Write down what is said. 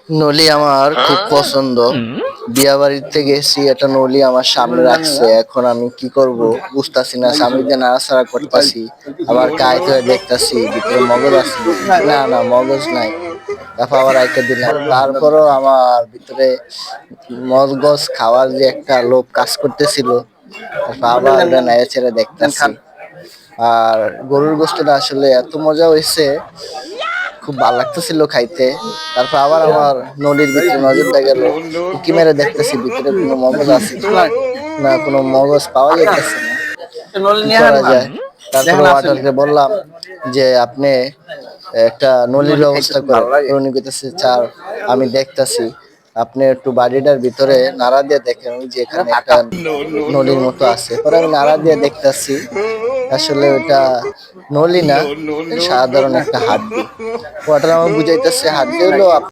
নলি আমার খুব পছন্দ। বিয়া বাড়িতে গেছি, একটা নলি আমার সামনে রাখছে। এখন আমি কি করব বুঝতাছি না। সামনে দিয়ে নাড়াচাড়া করতেছি, আবার কায় ধরে দেখতাছি ভিতরে মগজ আছে নাকি। না না, মগজ নাই। তারপর আবার রাইখা দিলাম। তারপরও আমার ভিতরে মগজ খাওয়ার যে একটা লোভ কাজ করতেছিল। তারপর আবার ওটা নেড়ে ছেড়ে দেখতাছি। আর গরুর গোশতটা আসলে এত মজা হয়েছে, খুব ভালো লাগতেছিল খাইতে। তারপর আবার আমার নলির ভিতরে নজরটা গেল, উকি মেরে দেখতেছি ভিতরে কোনো মগজ আছে কিনা। না, কোনো মগজ পাওয়া যাইতেছে না। কি করা যায়? তারপরে ওয়াটারকে বললাম যে আপনি একটা নলির ব্যবস্থা করেন। উনি কইতেছে স্যার আমি দেখতাছি, আপনি একটু বাড়িটার ভিতরে নাড়া দিয়ে দেখেন, ওই যে এখানে একটা নলির মতো আছে। পরে আমি নাড়া দিয়ে দেখতাছি, আসলে ওটা নলি না, সাধারণ একটা হাড্ডি। ওটা আমার বুঝাইতেছে হাড্ডি হলো